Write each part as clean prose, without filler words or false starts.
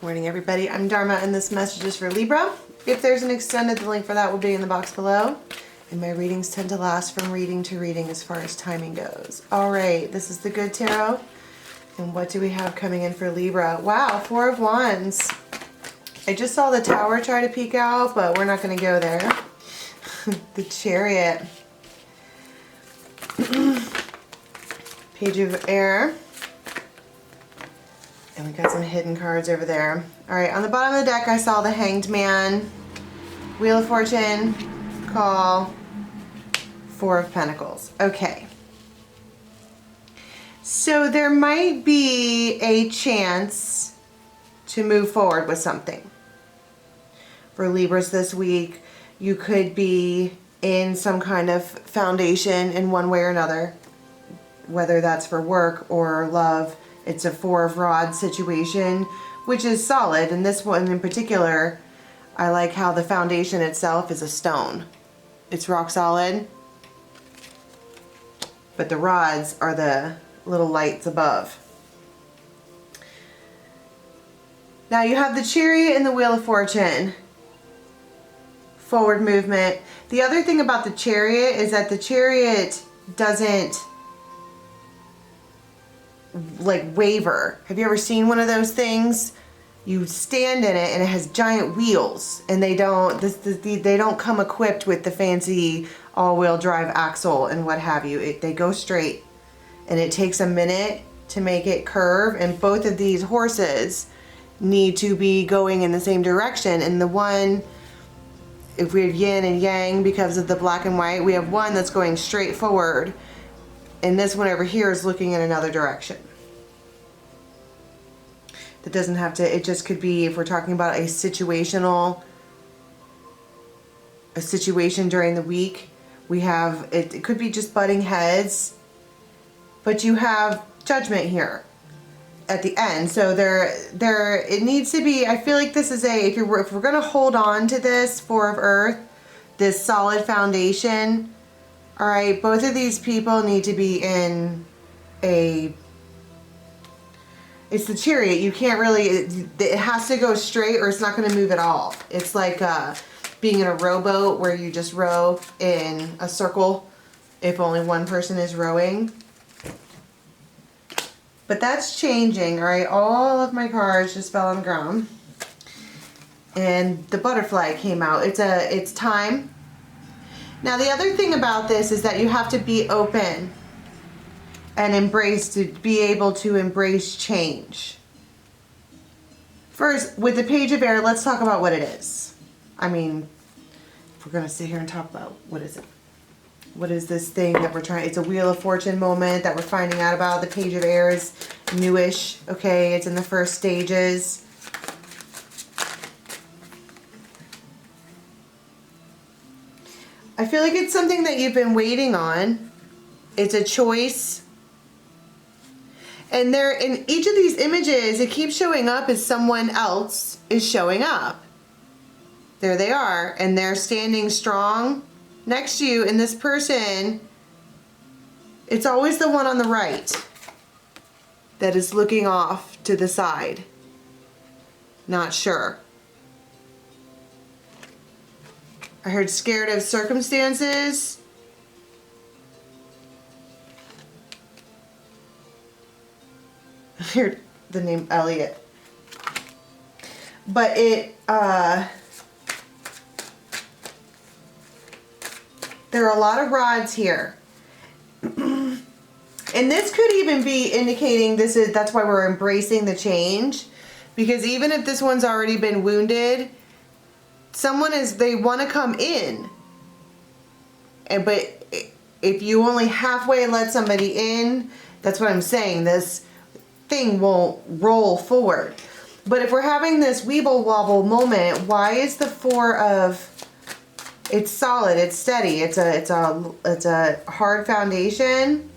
Good morning, everybody. I'm Dharma, and this message is for Libra. If there's an extended, the link for that will be in the box below. And my readings tend to last from reading to reading as far as timing goes. All right, this is the Good Tarot. And what do we have coming in for Libra? Wow, Four of Wands. I just saw the Tower try to peek out, but we're not going to go there. The Chariot. Page of Air. And we got some hidden cards over there. All right, on the bottom of the deck, I saw the Hanged Man, Wheel of Fortune, Call, Four of Pentacles. Okay. So there might be a chance to move forward with something. For Libras this week, you could be in some kind of foundation in one way or another, whether that's for work or love. It's a Four of Rods situation, which is solid. And this one in particular, I like how the foundation itself is a stone. It's rock solid, but the rods are the little lights above. Now you have the Chariot and the Wheel of Fortune. Forward movement. The other thing about the Chariot is that the Chariot doesn't like waver. Have you ever seen one of those things? You stand in it and it has giant wheels, and they don't come equipped with the fancy all-wheel drive axle and what have you. They go straight, and it takes a minute to make it curve, and both of these horses need to be going in the same direction. And the one, if we have yin and yang because of the black and white, we have one that's going straight forward, and this one over here is looking in another direction. That doesn't have to, it just could be, if we're talking about a situation during the week, we have, it could be just butting heads, but you have judgment here at the end. So it needs to be, I feel like this is if we're going to hold on to this Four of Earth, this solid foundation, all right, both of these people need to be in it's the Chariot. You can't really, it has to go straight or it's not going to move at all. It's like being in a rowboat where you just row in a circle if only one person is rowing. But that's changing, all right? All of my cards just fell on the ground. And the butterfly came out. It's time. Now, the other thing about this is that you have to be open and be able to embrace change. First, with the Page of Air, let's talk about what it is. I mean, if we're going to sit here and talk about what is it? What is this thing that we're trying? It's a Wheel of Fortune moment that we're finding out about. The Page of Air is newish, okay? It's in the first stages. I feel like it's something that you've been waiting on. It's a choice. And there, in each of these images, it keeps showing up as someone else is showing up. There they are, and they're standing strong next to you, and this person, it's always the one on the right that is looking off to the side. Not sure. I heard scared of circumstances. I heard the name Elliot. But there are a lot of rods here. And this could even be indicating that's why we're embracing the change. Because even if this one's already been wounded, they want to come in. But if you only halfway let somebody in, that's what I'm saying. This thing won't roll forward. But if we're having this weeble wobble moment, why is the Four of, it's solid, it's steady, it's a hard foundation.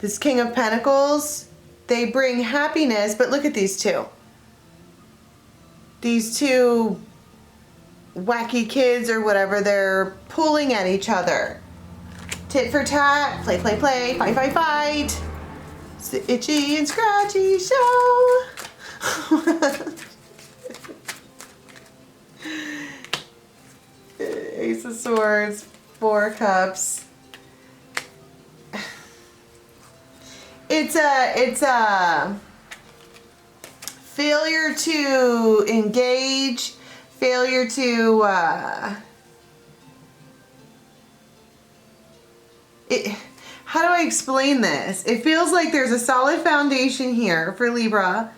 This King of Pentacles, they bring happiness, but look at these two. These two wacky kids or whatever, they're pulling at each other. Tit for tat, play, play, play, fight, fight, fight. It's the Itchy and Scratchy Show. Swords, Four of Cups. It's a failure to engage, failure to how do I explain this? It feels like there's a solid foundation here for Libra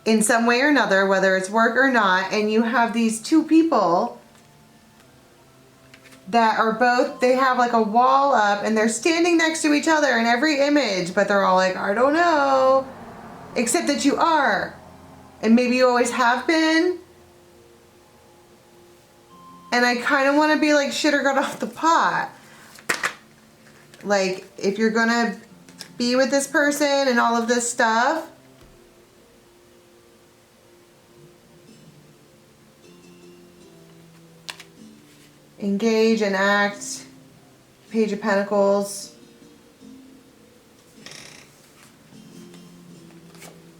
in some way or another, whether it's work or not, and you have these two people that are both, they have like a wall up and they're standing next to each other in every image, but they're all like, I don't know, except that you are, and maybe you always have been. And I kind of want to be like, shit or got off the pot. Like, if you're gonna be with this person and all of this stuff, engage and act. Page of Pentacles.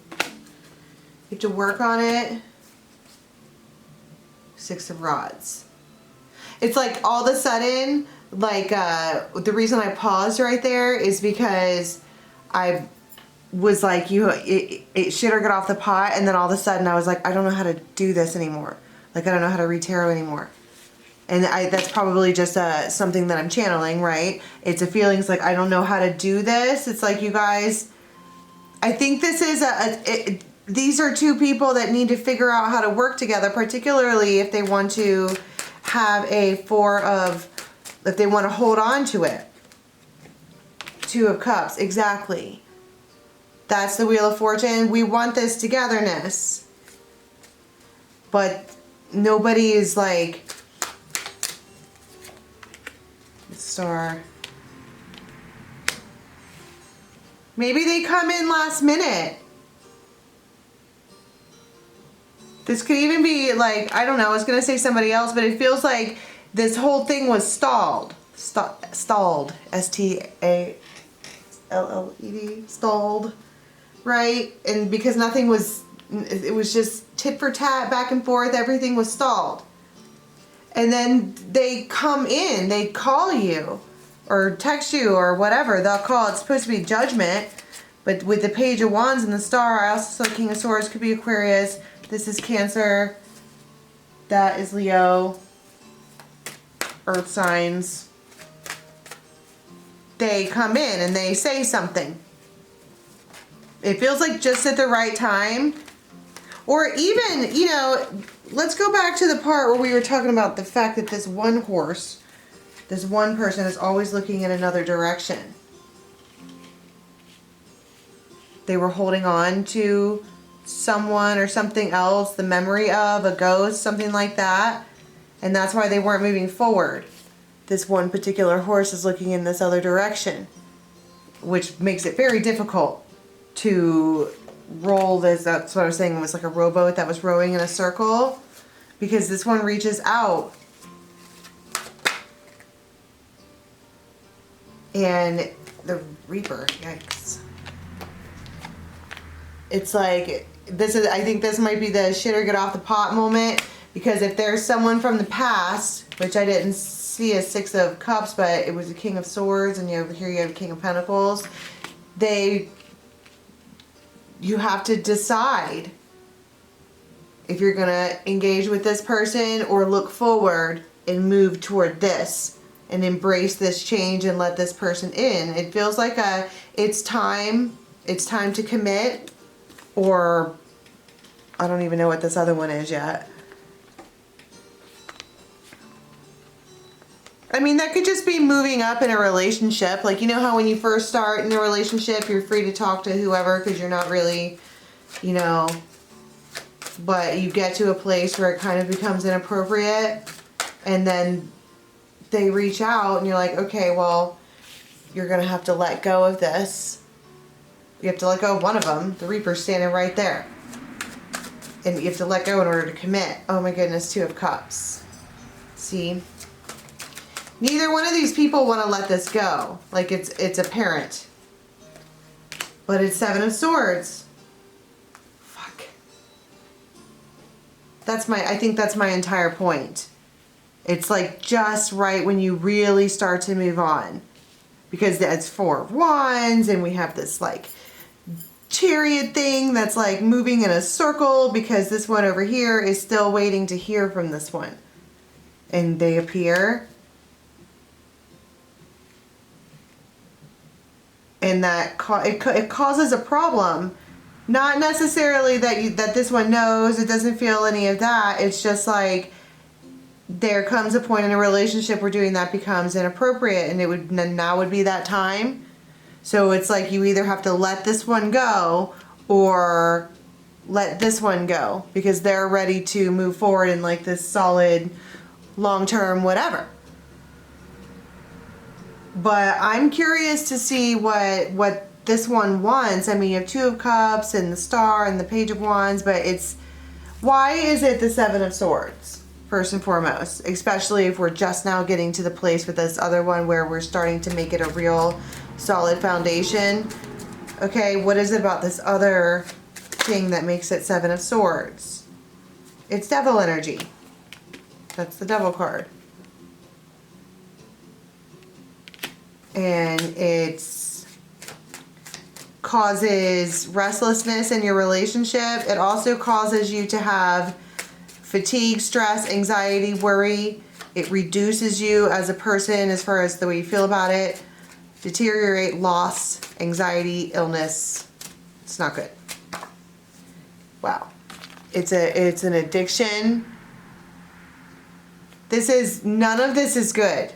You have to work on it. Six of Rods. It's like all of a sudden, like the reason I paused right there is because I was like, it shit or get off the pot, and then all of a sudden I was like, I don't know how to do this anymore. Like, I don't know how to read tarot anymore. And that's probably just something that I'm channeling, right? It's a feeling, it's like, I don't know how to do this. It's like, you guys, I think this is these are two people that need to figure out how to work together, particularly if they want to have a if they want to hold on to it. Two of Cups, exactly. That's the Wheel of Fortune. We want this togetherness. But nobody is like, Star. Maybe they come in last minute. This could even be like, I don't know, I was going to say somebody else, but it feels like this whole thing was stalled. Stalled. S-T-A-L-L-E-D. Stalled. Right? And because nothing was, it was just tit for tat, back and forth, everything was stalled. And then they come in, they call you or text you or whatever. They'll call. It's supposed to be judgment. But with the Page of Wands and the Star, I also saw King of Swords, could be Aquarius. This is Cancer. That is Leo. Earth signs. They come in and they say something. It feels like just at the right time. Or even, you know, let's go back to the part where we were talking about the fact that this one horse, this one person is always looking in another direction. They were holding on to someone or something else, the memory of a ghost, something like that. And that's why they weren't moving forward. This one particular horse is looking in this other direction, which makes it very difficult to roll this. That's what I was saying. It was like a rowboat that was rowing in a circle, because this one reaches out and the Reaper, yikes. It's like, this is, I think this might be the shit or get off the pot moment, because if there's someone from the past, which I didn't see a Six of Cups, but it was a King of Swords, and over here you have a King of Pentacles, you have to decide if you're gonna engage with this person or look forward and move toward this and embrace this change and let this person in. It feels like it's time to commit, or I don't even know what this other one is yet. I mean, that could just be moving up in a relationship. Like, you know how when you first start in a relationship, you're free to talk to whoever because you're not really, you know, but you get to a place where it kind of becomes inappropriate, and then they reach out and you're like, okay, well, you're going to have to let go of this. You have to let go of one of them. The Reaper's standing right there. And you have to let go in order to commit. Oh my goodness, Two of Cups. See? Neither one of these people want to let this go. Like, it's apparent. But it's Seven of Swords. Fuck. I think that's my entire point. It's like just right when you really start to move on. Because that's 4 of Wands, and we have this like chariot thing that's like moving in a circle, because this one over here is still waiting to hear from this one. And they appear. And that it causes a problem. Not necessarily that this one knows, it doesn't feel any of that. It's just like there comes a point in a relationship where doing that becomes inappropriate, and now would be that time. So it's like you either have to let this one go or let this one go, because they're ready to move forward in like this solid long-term whatever. But I'm curious to see what this one wants. I mean, you have 2 of Cups and the Star and the Page of Wands, but it's, why is it the 7 of Swords? First and foremost, especially if we're just now getting to the place with this other one where we're starting to make it a real solid foundation. Okay, what is it about this other thing that makes it 7 of Swords? It's devil energy. That's the devil card. And it's causes restlessness in your relationship. It also causes you to have fatigue, stress, anxiety, worry. It reduces you as a person as far as the way you feel about it. Deteriorate, loss, anxiety, illness. It's not good. Wow. It's an addiction. None of this is good.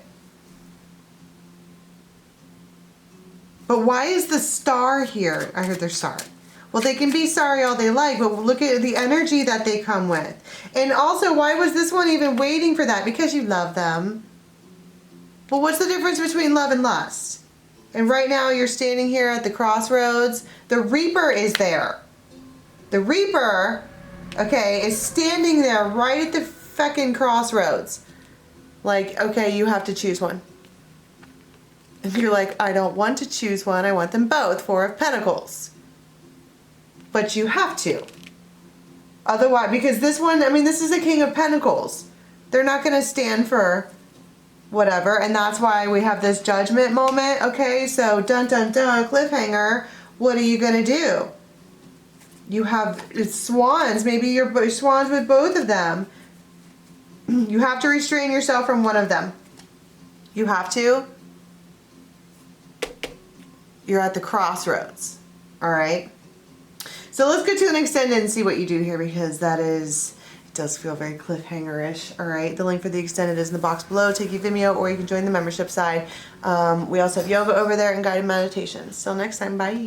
But why is the Star here? I heard there's Star. Well, they can be sorry all they like, but look at the energy that they come with. And also, why was this one even waiting for that? Because you love them. Well, what's the difference between love and lust? And right now you're standing here at the crossroads. The Reaper is there. The Reaper, okay, is standing there right at the feckin' crossroads. Like, okay, you have to choose one. And you're like, I don't want to choose one. I want them both. 4 of Pentacles. But you have to. Otherwise, because this one, I mean, this is a King of Pentacles. They're not going to stand for whatever. And that's why we have this judgment moment. Okay, so dun dun dun, cliffhanger. What are you going to do? You have, it's swans. Maybe you're swans with both of them. You have to restrain yourself from one of them. You have to. You're at the crossroads. All right. So let's get to an extended and see what you do here, because it does feel very cliffhanger-ish. All right. The link for the extended is in the box below. Take your Vimeo, or you can join the membership side. We also have yoga over there and guided meditations. Till next time. Bye.